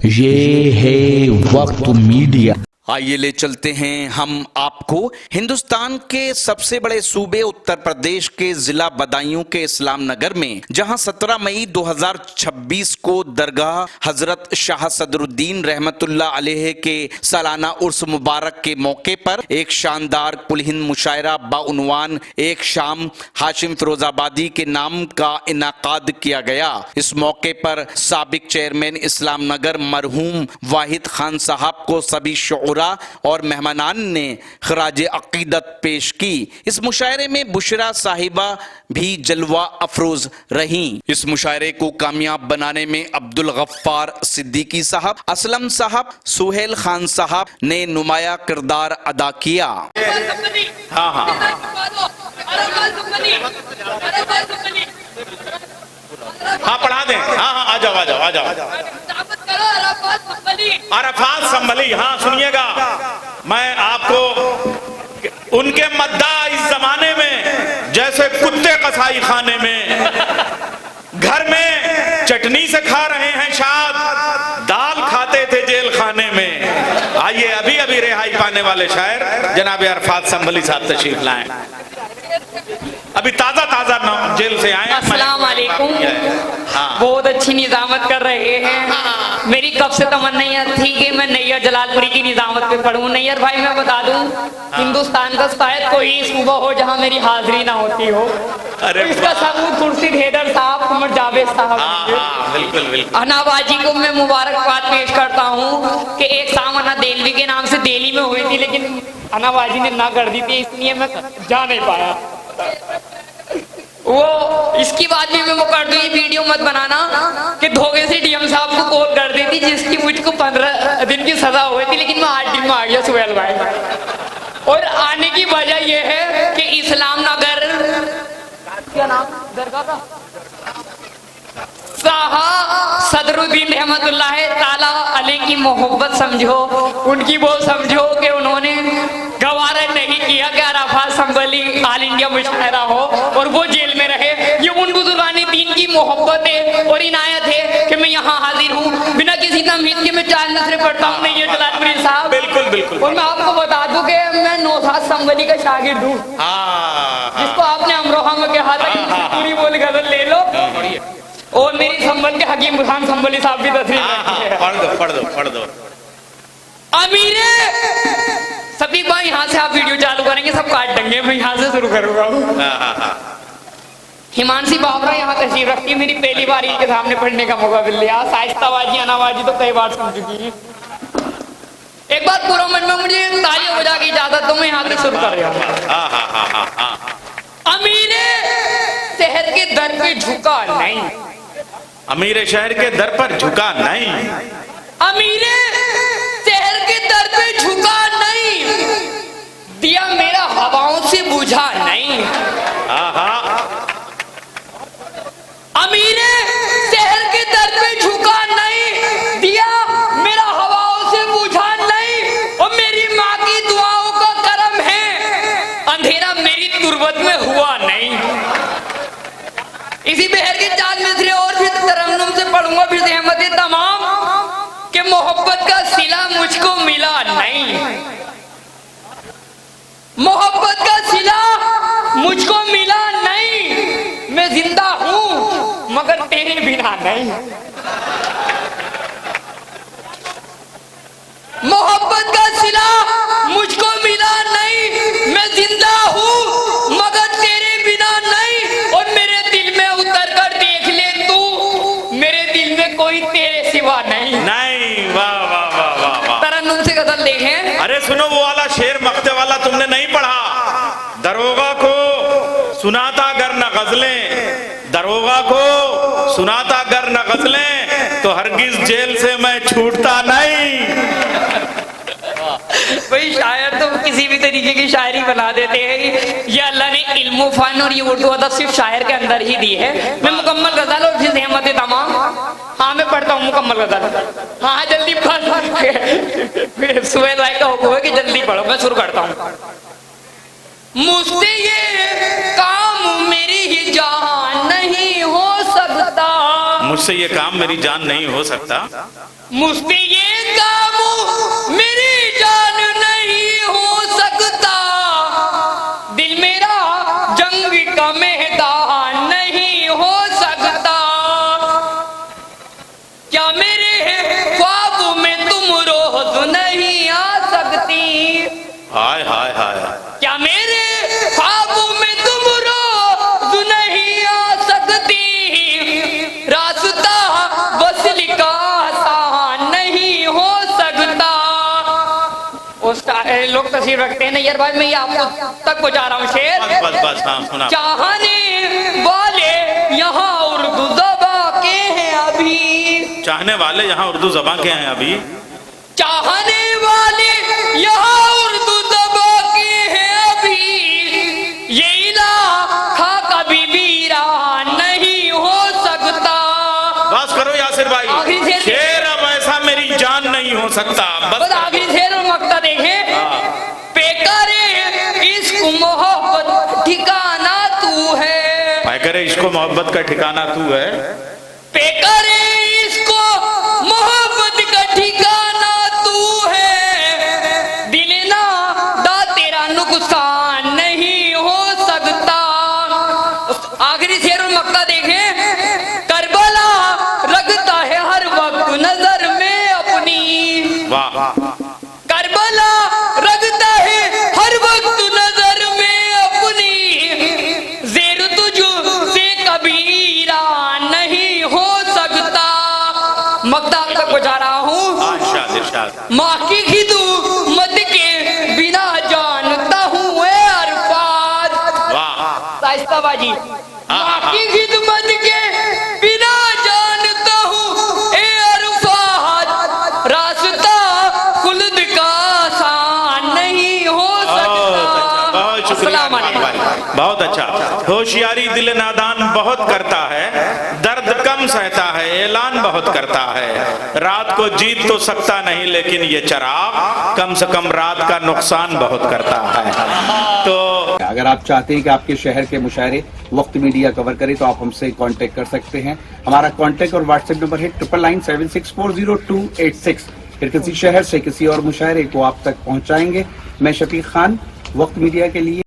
ये है वक्त मीडिया। आइए ले चलते हैं हम आपको हिंदुस्तान के सबसे बड़े सूबे उत्तर प्रदेश के जिला बदायूं के इस्लाम नगर में, जहां 17 मई 2026 को दरगाह हजरत शाह सदरुद्दीन रहमतुल्लाह अलैह के सालाना उर्स मुबारक के मौके पर एक शानदार कुल-हिंद मुशायरा बाउनवान एक शाम हाशिम फिरोजाबादी के नाम का इनाकाद किया गया। इस मौके पर साबिक चेयरमैन इस्लाम नगर मरहूम वाहिद खान साहब को सभी शुरा और मेहमानान ने खराज अकीदत पेश की। इस मुशायरे में बुशरा साहिबा भी जलवा अफरोज रहीं। इस मुशायरे को कामयाब बनाने में अब्दुल गफ्फार सिद्दीकी साहब, असलम साहब, सुहेल खान साहब ने नुमाया किरदार अदा किया। हाँ हाँ हाँ पढ़ा दें। हाँ हाँ आ जाओ आ जाओ आ जाओ। अरफात संभली। हाँ सुनिएगा, मैं आपको उनके मद्दा इस जमाने में जैसे कुत्ते कसाई खाने में घर में चटनी से खा रहे हैं, शायद दाल खाते थे जेल खाने में। आइए अभी अभी रिहाई पाने वाले शायर जनाब अरफात संभली साहब तशरीफ लाएं। अभी ताजा ताजा जेल से आए। अस्सलाम वालेकुम। बहुत अच्छी निजामत कर रहे हैं। मेरी कब से तमन्ना थी कि मैं नैयर जलालपुरी की निजामत पे पढ़ूं। नैयर भाई मैं बता दूं, हिंदुस्तान का शायद कोई सूबा हो जहां मेरी हाजिरी ना होती हो। अरे इसका सबूत खुर्शीद हैदर साहब, उमर जावेद साहब। बिल्कुल बिल्कुल। अनाबाजी को मैं मुबारकबाद पेश करता हूँ कि एक शाम अना देलवी के नाम से दिल्ली में हुई थी, लेकिन अनाबाजी ने ना कर दी थी, इसलिए मैं जा नहीं पाया। वो इसकी बात भी मैं वो कर दूं, ये वीडियो मत बनाना कि धोखे से डीएम साहब को कॉल कर दी थी, जिसकी मुझको 15 दिन की सजा हुई थी, लेकिन मैं 8 दिन में आ गया सुहेल भाई। और आने की वजह यह है कि इस्लाम नगर, क्या नाम दरगाह का, शाह सदरुद्दीन रहमतुल्लाह ताला अलैह की मोहब्बत समझो, उनकी वो समझो कि उन्होंने गवारा नहीं किया कि अरफात संभली ऑल इंडिया मुशायरा हो और वो जेल में रहे। ये उन बुजुर्गानी दीन की मोहब्बत है और इनायत है कि मैं यहाँ हाजिर हूँ। बिना किसी तमहीद के मैं 4 नसरें पढ़ता हूँ नहीं जलालपुरी साहब। बिल्कुल बिल्कुल। और मैं आपको बता दूं कि मैं नौशाद संभली का शागिर्द हूँ, जिसको आपने अमरोहा में कहा था कि पूरी बोल गजल ले लो। और मेरी संभल के हकीम खान संभली साहब भी तस्वीर पढ़ दो पढ़ दो पढ़ दो। अमीरे सभी भाई, यहाँ से आप वीडियो चालू करेंगे सब काट देंगे, मैं यहाँ से शुरू करूंगा। हिमांशी बाबरा यहाँ तशरीफ रखती है, मेरी पहली बार इनके सामने पढ़ने का मौका मिल गया। साइस्ताबाजी अनाबाजी तो कई बार सुन चुकी है। एक बात पूरा मन में मुझे तालियां बजा की इजाजत तो मैं यहाँ से शुरू कर रहा हूँ। अमीरे शहर के दर पे झुका नहीं, अमीर शहर के दर पर झुका नहीं, अमीरे शहर के दर पे झुका नहीं, दिया मेरा हवाओं से बुझा नहीं। अमीरे शहर के दर पे झुका नहीं, दिया मेरा हवाओं से बुझा नहीं। और मेरी माँ की दुआओं का करम है, अंधेरा मेरी तुरबत में हुआ नहीं। इसी बहर के 4 मिसरे और फिर तरन्नुम से पढ़ूंगा फिर रहमत तमाम कि मोहब्बत का सिला मुझको मिला नहीं, मोहब्बत का सिला मुझको मिला नहीं। मैं जिंदा हूं मगर तेरे बिना नहीं, मोहब्बत का सिला मुझको मिला नहीं। मैं जिंदा हूं मगर तेरे बिना नहीं। और मेरे दिल में उतर कर देख ले तू, मेरे दिल में कोई तेरे सिवा नहीं। नहीं। वाह वाह वाह वाह वाह। तरन्नुम से गजल देखें। अरे सुनो वो वाला शेर मक्ते वाला तुमने नहीं पढ़ा। दरोगा को सुनाता गर न गजलें, दरोगा को सुनाता गर न गजलें, तो हरगिज जेल से मैं छूटता नहीं। भाई शायर तो किसी भी तरीके की शायरी बना देते हैं। ये अल्लाह ने इल्म फन और ये उर्दू अदब सिर्फ शायर के अंदर ही दी है। मैं मुकम्मल गजल और फिर रहमत तमाम, हाँ मैं पढ़ता हूँ मुकम्मल गजल। हाँ जल्दी पढ़, सुहेल भाई का हुक्म है कि जल्दी पढ़ो, मैं शुरू करता हूँ। मुझसे ये काम मेरी ही जान नहीं हो सकता, मुझसे ये काम मेरी जान नहीं हो सकता, मुझसे ये काम मेरी जान नहीं हो सकता, दिल मेरा जंग का मैदान नहीं हो सकता, क्या मेरे ख्वाब में तुम रोज नहीं आ सकती, हाय हाय हाय, क्या मेरे ख्वाब में तुम रोज नहीं आ सकती, रास्ता वसल का आसान नहीं हो सकता। उस लोग तस्वीर रखते हैं ना यार भाई, मैं ये आपको तक पहुंचा रहा हूँ शेर। बस बस बस, हाँ सुना। चाहने वाले यहाँ उर्दू दबा के हैं अभी, चाहने वाले यहाँ उर्दू ज़बान के हैं अभी, चाहने वाले यहाँ उर्दू दबा के हैं अभी, ये इलाका कभी वीरान नहीं हो सकता। बस करो यासिर भाई, आखिरी शेर- शेर अब ऐसा मेरी जान नहीं हो सकता। बस आखिरी शेर और मक्ता देखें, बेकारे इश्क मोहब्बत ठिकाना तू है, मैं करे इसको मोहब्बत का ठिकाना तू है, बेकारे इसको मोहब्बत का ठिकाना तू है, दिल ना दा तेरा नुकसान नहीं हो सकता। आखिरी शेर और मक्ता देखें, करबला रखता है हर वक्त नजर में अपनी, वाह, करबला रखता है हर वक्त नजर में अपनी, जेर तुझसे कभी ईरान नहीं हो सकता। मक्ता तक पहुंचा रहा हूँ। इरशाद इरशाद, माँ की खिदमत के बिना जानता हूँ ए अरफात, वाह, साइस्ताबाजी, माँ की खिदमत के बिना जानता हूँ ए अरफात, रास्ता खुल्द का आसान नहीं हो सकता। बहुत शुक्रिया अस्सलाम वालेकुम। भाई, बहुत अच्छा। होशियारी दिल नादान बहुत करता है, दर्द कम सहता है, ऐलान बहुत करता है, रात को जीत तो सकता नहीं लेकिन ये चराग कम से कम रात का नुकसान बहुत करता है। तो अगर आप चाहते हैं कि आपके शहर के मुशायरे वक्त मीडिया कवर करे तो आप हमसे कांटेक्ट कर सकते हैं। हमारा कांटेक्ट और व्हाट्सएप नंबर है 9997640286। फिर किसी शहर से किसी और मुशायरे को आप तक पहुंचाएंगे। मैं शफीक खान, वक्त मीडिया के लिए।